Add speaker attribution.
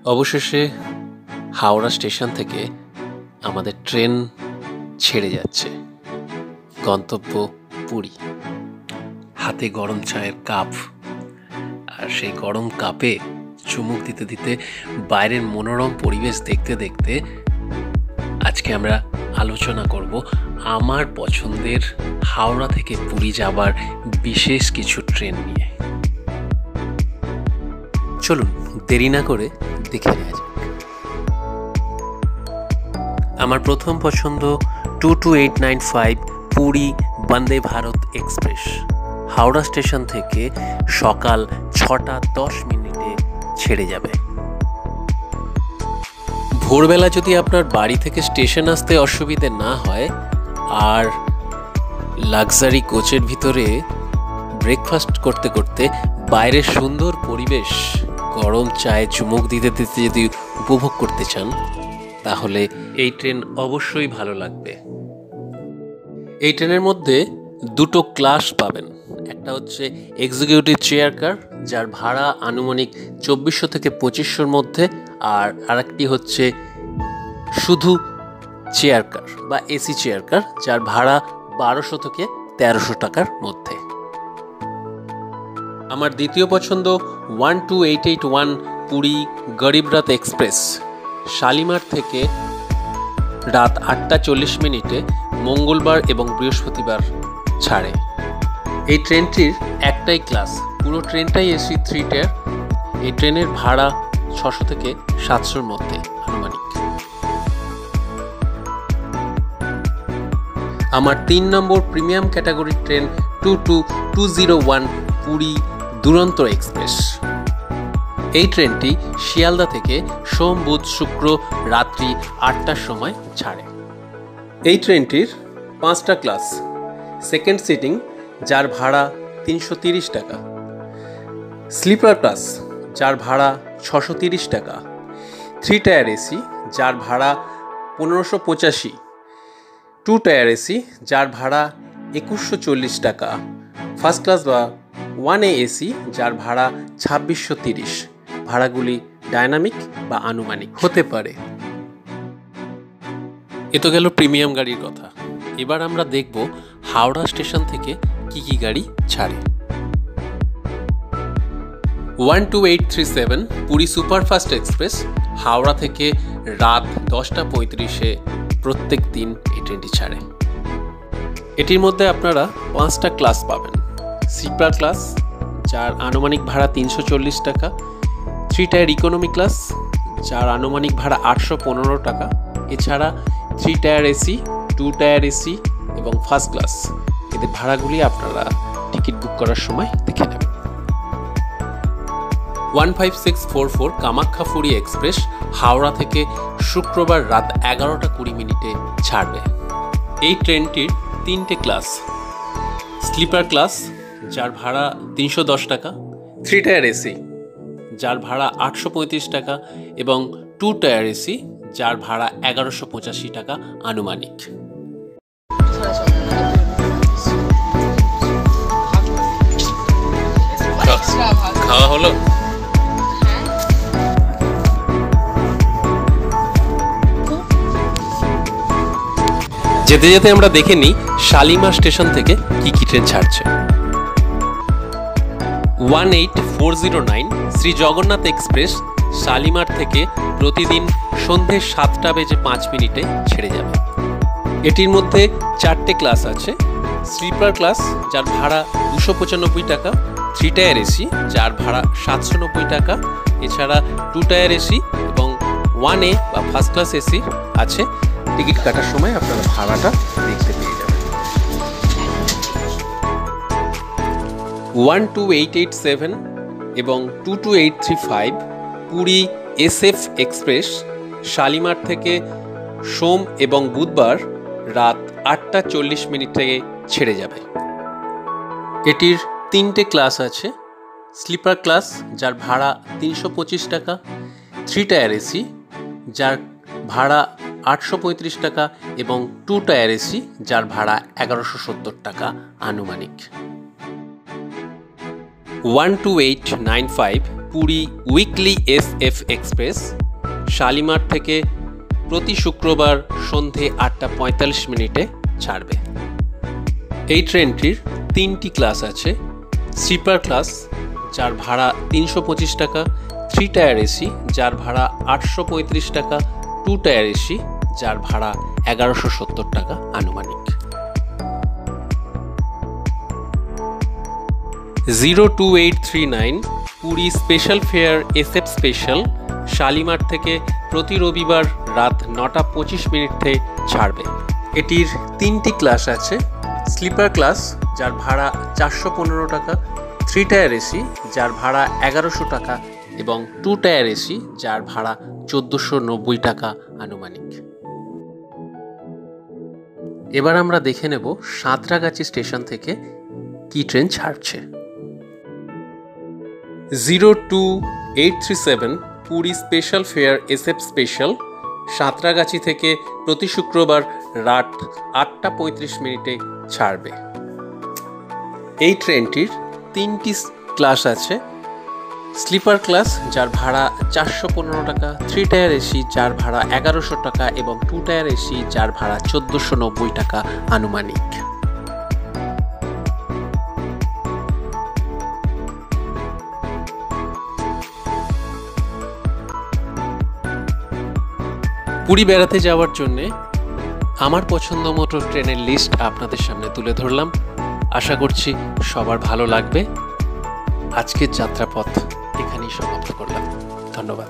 Speaker 1: অবশেষে হাওড়া স্টেশন থেকে আমাদের ট্রেন ছেড়ে যাচ্ছে, গন্তব্য পুরী। হাতে গরম চায়ের কাপ, আর সেই গরম কাপে চুমুক দিতে দিতে বাইরের মনোরম পরিবেশ দেখতে দেখতে আজকে আমরা আলোচনা করব আমার পছন্দের হাওড়া থেকে পুরী যাবার বিশেষ কিছু ট্রেন নিয়ে। চলুন দেরি না করে দেখে নেওয়া যাক। আমার প্রথম পছন্দ 22895 পুরী বন্দে ভারত এক্সপ্রেস। হাওড়া স্টেশন থেকে সকাল 6:10 ছেড়ে যাবে। ভোরবেলা যদি আপনার বাড়ি থেকে স্টেশন আসতে অসুবিধে না হয় আর লাক্সারি কোচের ভিতরে ব্রেকফাস্ট করতে করতে বাইরের সুন্দর পরিবেশ গরম চায়ে চুমুক দিতে দিতে যদি উপভোগ করতে চান, তাহলে এই ট্রেন অবশ্যই ভালো লাগবে। এই ট্রেনের মধ্যে দুটো ক্লাস পাবেন। একটা হচ্ছে এক্সিকিউটিভ চেয়ার কার, যার ভাড়া আনুমানিক 2400 থেকে 2500-র মধ্যে, আর আরেকটি হচ্ছে শুধু চেয়ার কার বা এসি চেয়ার কার, যার ভাড়া 1200 থেকে 1300 টাকার মধ্যে। আমার দ্বিতীয় পছন্দ 12881 পুরী গরিব রাত এক্সপ্রেস। শালিমার থেকে রাত 8:40 মঙ্গলবার এবং বৃহস্পতিবার ছাড়ে। এই ট্রেনটির একটাই ক্লাস, পুরো ট্রেনটাই এসি 3 টায়ার। এই ট্রেনের ভাড়া 600 থেকে 700-র মধ্যে আনুমানিক। আমার 3 নম্বর প্রিমিয়াম ক্যাটাগরির ট্রেন 22201 পুরী দুরন্ত এক্সপ্রেস। এই ট্রেনটি শিয়ালদা থেকে সোম বুধ শুক্র রাত্রি 8টার সময় ছাড়ে। এই ট্রেনটির 5টা ক্লাস। সেকেন্ড সিটিং, যার ভাড়া 330 টাকা। স্লিপার ক্লাস, যার ভাড়া 630 টাকা। 3 টায়ার এসি, যার ভাড়া 1585। 2 টায়ার এসি, যার ভাড়া 2140 টাকা। ফার্স্ট ক্লাস বা 1A এসি, যার ভাড়া 2630। ভাড়াগুলি ডায়নামিক বা আনুমানিক হতে পারে। এ তো গেল প্রিমিয়াম গাড়ির কথা। এবার আমরা দেখব হাওড়া স্টেশন থেকে কি কি গাড়ি ছাড়ে। 12837 পুরী সুপারফাস্ট এক্সপ্রেস। হাওড়া থেকে রাত 10:35 প্রত্যেক দিন এই ট্রেনটি ছাড়ে। এটির মধ্যে আপনারা 5টা ক্লাস পাবেন। স্লিপার ক্লাস, যার আনুমানিক ভাড়া 340 টাকা। 3 টায়ার ইকোনমি ক্লাস, যার আনুমানিক ভাড়া 815 টাকা। এছাড়া 3 টায়ার এসি, 2 টায়ার এসি এবং ফার্স্ট ক্লাস, এদের ভাড়াগুলি আপনারা টিকিট বুক করার সময় দেখে নেবেন। 15644 কামাখ্যা পুরী এক্সপ্রেস। হাওড়া থেকে শুক্রবার রাত 11:20 ছাড়বে। এই ট্রেনটির 3টে ক্লাস। স্লিপার ক্লাস, যার ভাড়া 310 টাকা। 3 টায়ার এসি, যার ভাড়া 835 টাকা এবং 2 টায়ার এসি, যার ভাড়া 1185 টাকা আনুমানিক। খাওয়া হলো? যেতে যেতে আমরা দেখে নিই শালিমার স্টেশন থেকে কি কি ট্রেন ছাড়ছে। 18409 শ্রী জগন্নাথ এক্সপ্রেস শালিমার থেকে প্রতিদিন সন্ধে 7:05 ছেড়ে যাবে। এটির মধ্যে 4টে ক্লাস আছে। স্লিপার ক্লাস, যার ভাড়া 295 টাকা। 3 টায়ার এসি, যার ভাড়া 790 টাকা। এছাড়া 2 টায়ার এসি এবং 1A বা ফার্স্ট ক্লাস এসি আছে। টিকিট কাটার সময় আপনারা ভাড়াটা দেখতে পেয়ে যাবেন। 12887 এবং 22835 পুরী SF এক্সপ্রেস। শালিমার থেকে সোম এবং বুধবার রাত 8:40 ছেড়ে যাবে। এটির 3টে ক্লাস আছে। স্লিপার ক্লাস, যার ভাড়া 325 টাকা। 3 টায়ার এসি, যার ভাড়া 835 টাকা এবং 2 টায়ার এসি, যার ভাড়া 1170 টাকা আনুমানিক। 12895 Puri weekly SF express Shalimar থেকে প্রতি শুক্রবার সন্ধে 8:45 ছাড়বে। এই ট্রেনটির 3টি ক্লাস আছে। স্লিপার ক্লাস যার ভাড়া 325 টাকা, 3 টায়ার AC যার ভাড়া 835 টাকা, 2 টায়ার AC যার ভাড়া 1170 টাকা আনুমানিক। 02839 Puri special fair SF special Shalimar থেকে প্রতি রবিবার রাত 9:25 ছাড়বে। এটির 3টি ক্লাস আছে। স্লিপার ক্লাস যার ভাড়া 415 টাকা, 3 টায়ার AC যার ভাড়া 1100 টাকা এবং 2 টায়ার AC যার ভাড়া 1490 টাকা আনুমানিক। এবার আমরা দেখে নেব সাঁতরাগাছি স্টেশন থেকে কি ট্রেন ছাড়ছে। 02837 Puri special fair SF special Santragachi থেকে প্রতি শুক্রবার রাত 8:35 ছাড়বে। এই ট্রেনটির 3টি ক্লাস আছে। স্লিপার ক্লাস যার ভাড়া 415 টাকা, 3 টায়ার AC যার ভাড়া 1100 টাকা এবং 2 টায়ার AC যার ভাড়া 1490 টাকা আনুমানিক। পুরী বেড়াতে যাওয়ার জন্যে আমার পছন্দ মতো ট্রেনের লিস্ট আপনাদের সামনে তুলে ধরলাম। আশা করছি সবার ভালো লাগবে। আজকের যাত্রাপথ এখানেই সমাপ্ত করলাম। ধন্যবাদ।